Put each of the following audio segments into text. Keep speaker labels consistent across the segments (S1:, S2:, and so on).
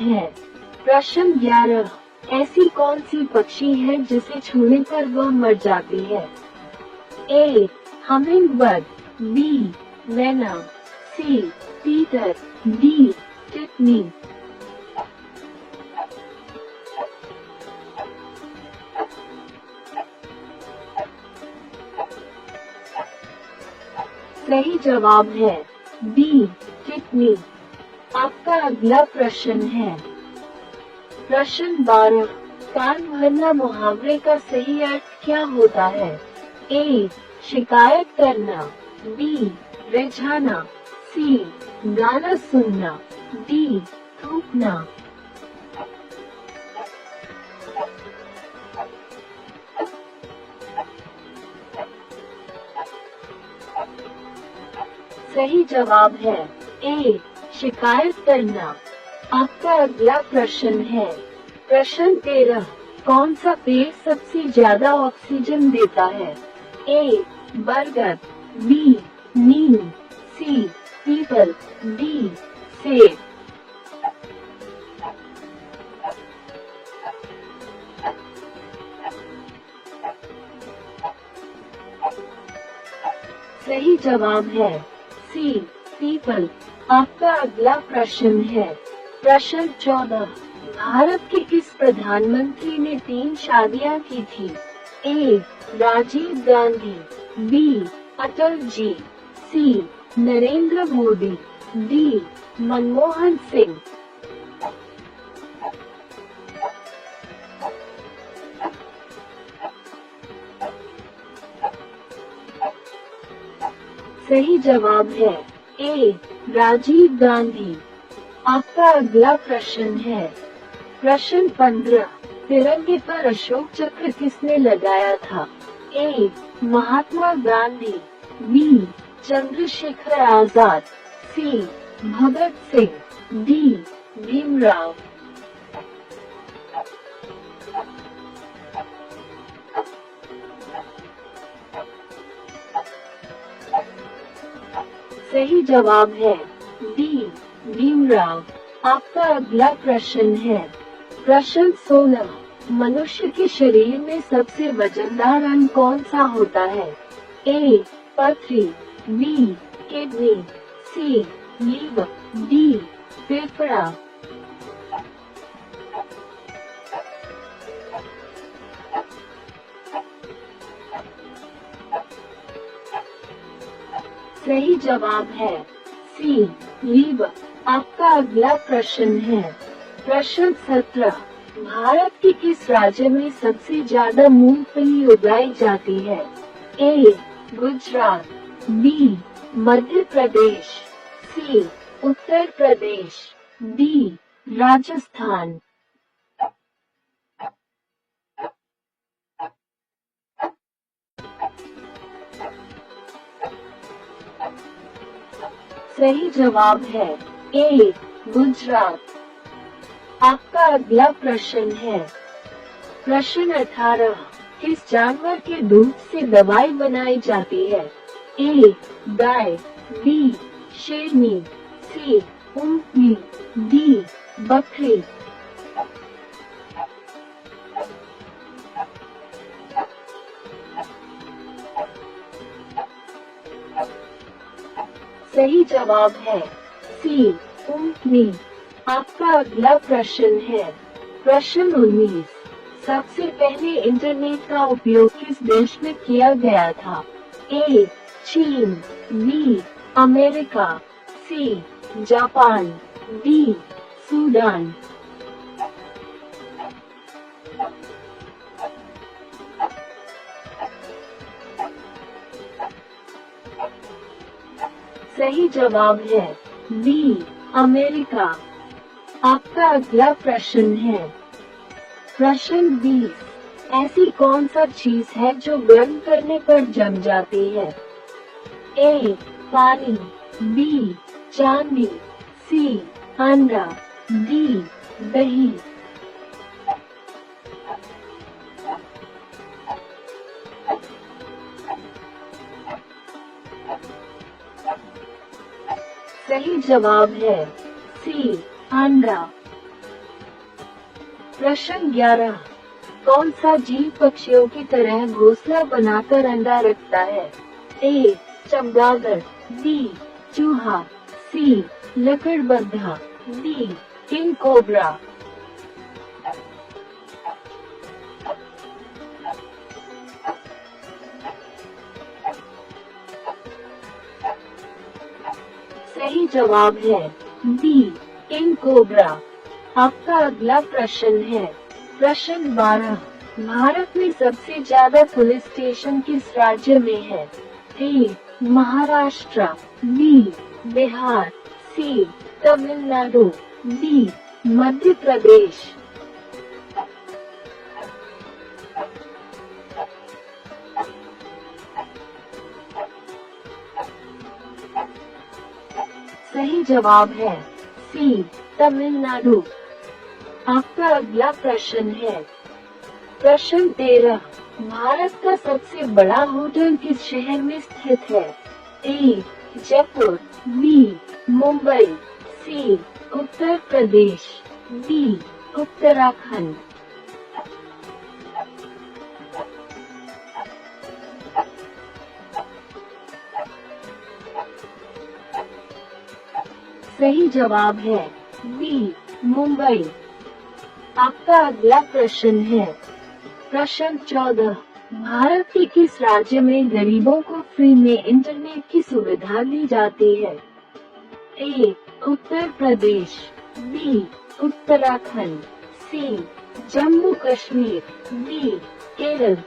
S1: है। प्रश्न 11, ऐसी कौन सी पक्षी है जिसे छूने पर वह मर जाती है? ए. Humming bird, B. मैना, सी. तीतर, डी. टिटनी। सही जवाब है बी. टिटनी। आपका अगला प्रश्न है प्रश्न 12, कान भरना मुहावरे का सही अर्थ क्या होता है? ए. शिकायत करना, बी. रिझाना, सी. गाना सुनना, डी. थूकना। सही जवाब है ए. शिकायत करना। आपका अगला प्रश्न है प्रश्न 13, कौन सा पेड़ सबसे ज्यादा ऑक्सीजन देता है? ए. बरगद, बी. नीम, सी. पीपल, डी. सेब। सही जवाब है सी. पीपल। आपका अगला प्रश्न है प्रश्न 14, भारत के किस प्रधानमंत्री ने 3 शादियां की थी? ए. राजीव गांधी, बी. अटल जी, सी. नरेंद्र मोदी, डी. मनमोहन सिंह। सही जवाब है ए. राजीव गांधी। आपका अगला प्रश्न है प्रश्न 15, तिरंगे पर अशोक चक्र किसने लगाया था? ए. महात्मा गांधी, बी. चंद्रशेखर आजाद, सी. भगत सिंह, डी. भीमराव। सही जवाब है डी. भीमराव। आपका अगला प्रश्न है प्रश्न 16, मनुष्य के शरीर में सबसे वजनदार अंग कौन सा होता है? ए. पथरी, B. Kidney, C. Liver, D. फेफड़ा। सही जवाब है सी. लीवर। आपका अगला प्रश्न है प्रश्न 17, भारत के किस राज्य में सबसे ज्यादा मूंगफली उगाई जाती है? ए. गुजरात, बी. मध्य प्रदेश, सी. उत्तर प्रदेश, डी. राजस्थान। सही जवाब है ए. गुजरात। आपका अगला प्रश्न है प्रश्न 18, किस जानवर के दूध से दवाई बनाई जाती है? ए. गाय, बी. शेरनी, सी. ऊंटनी, डी. बकरी। सही जवाब है सी. ऊंटनी। आपका अगला प्रश्न है प्रश्न 19, सबसे पहले इंटरनेट का उपयोग किस देश में किया गया था? ए. चीन, B. America, C. Japan, D. Sudan. सही जवाब है बी. अमेरिका। आपका अगला प्रश्न है प्रश्न 20, ऐसी कौन सा चीज है जो गर्म करने पर जम जाती है? ए. पानी, बी. चांदी, सी. अंडा, डी. दही। सही जवाब है सी. अंडा। प्रश्न 11, कौन सा जीव पक्षियों की तरह घोंसला बनाकर अंडा रखता है? ए चमगादड़, बी चूहा, सी लकड़बग्घा, डी किंग कोबरा। सही जवाब है बी किंग कोबरा। आपका अगला प्रश्न है प्रश्न 12, भारत में सबसे ज्यादा पुलिस स्टेशन किस राज्य में है? ए महाराष्ट्र, बी बिहार, सी तमिलनाडु, डी मध्य प्रदेश। सही जवाब है सी तमिलनाडु। आपका अगला प्रश्न है प्रश्न 13, भारत का सबसे बड़ा होटल किस शहर में स्थित है? ए जयपुर, बी मुंबई, सी उत्तर प्रदेश, डी उत्तराखंड। सही जवाब है बी मुंबई। आपका अगला प्रश्न है प्रश्न 14, भारत के किस राज्य में गरीबों को फ्री में इंटरनेट की सुविधा दी जाती है? ए उत्तर प्रदेश, बी उत्तराखंड, सी जम्मू कश्मीर, डी केरल।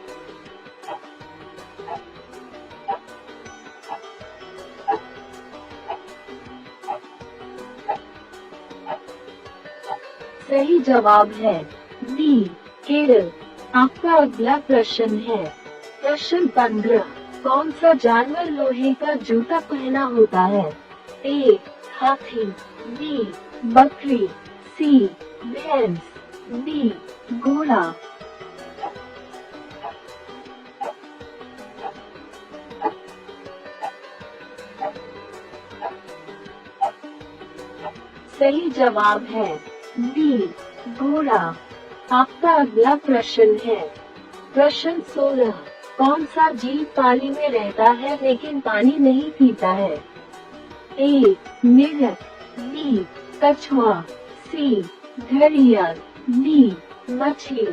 S1: सही जवाब है बी केरल। आपका अगला प्रश्न है प्रश्न 15, कौन सा जानवर लोहे का जूता पहना होता है? ए हाथी, बी बकरी, सी भैंस, डी घोड़ा। सही जवाब है बी घोड़ा। आपका अगला प्रश्न है प्रश्न 16, कौन सा जीव पानी में रहता है लेकिन पानी नहीं पीता है? ए मेढक, बी कछुआ, सी घड़ियाल, डी मछली।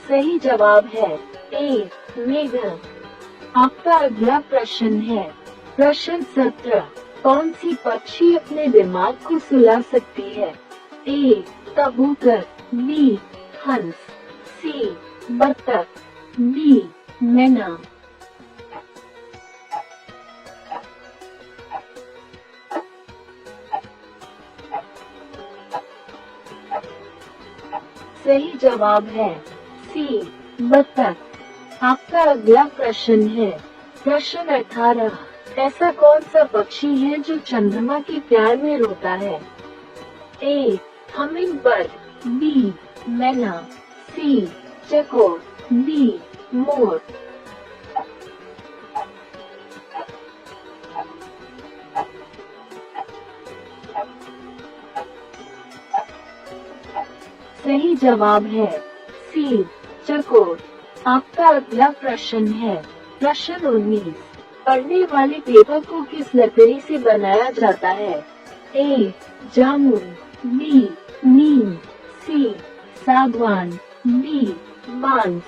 S1: सही जवाब है ए मेढक। आपका अगला प्रश्न है प्रश्न 17, कौन सी पक्षी अपने दिमाग को सुला सकती है? ए कबूतर, बी हंस, सी बतख, डी मैना। सही जवाब है सी बतख। आपका अगला प्रश्न है प्रश्न 18, ऐसा कौन सा पक्षी है जो चंद्रमा के प्यार में रोता है? ए हमिंग बर्ड, बी मैना, सी चकोर, डी मोर। सही जवाब है सी चकोर। आपका अगला प्रश्न है प्रश्न 19, पढ़ने वाले पेपर को किस लकड़ी से बनाया जाता है? ए जामुन, बी नीम, सी सागवान, डी बांस।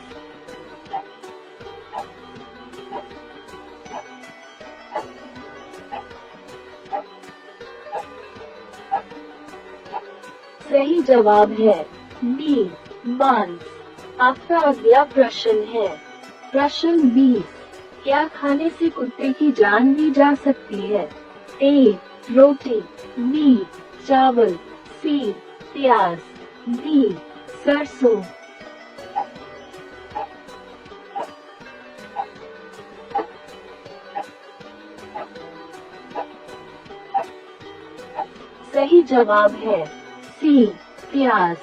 S1: सही जवाब है बी बांस। आपका अगला प्रश्न है प्रश्न 20, क्या खाने से कुत्ते की जान ली जा सकती है? ए रोटी, बी चावल, सी प्याज, डी सरसों। सही जवाब है सी प्याज।